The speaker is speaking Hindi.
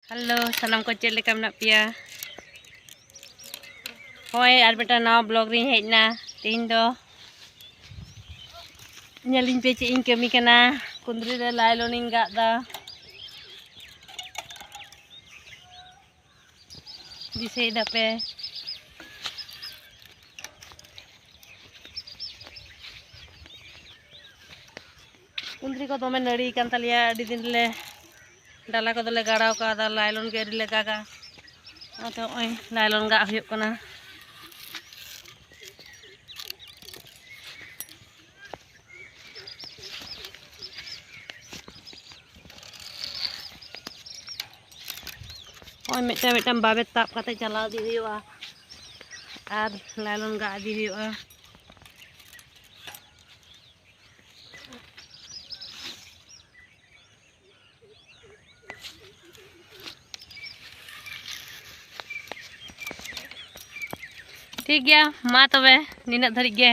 हेलो सानाम को चेक लेका मेना पिया होय आर बेटा नवा ब्लॉग री हेजना तीन दो नेलिन पे चेक इन कमी कना कुंद्री रे लाइलोनिंग गादा दिसे दापे कुंद्री को दमे नड़ी कान तालिया अडी दिन ले डाला को दले गाड़ाव का लाइलोन के ले गागा तो ओय लाइलोन गा हुयुग कना ओय मिटटा मिटटा बाबे ताप काते चलाव दी हुयुआ आर लाइलोन गा दी हुयुआ ठीक गया मा तबे निना धरी गे।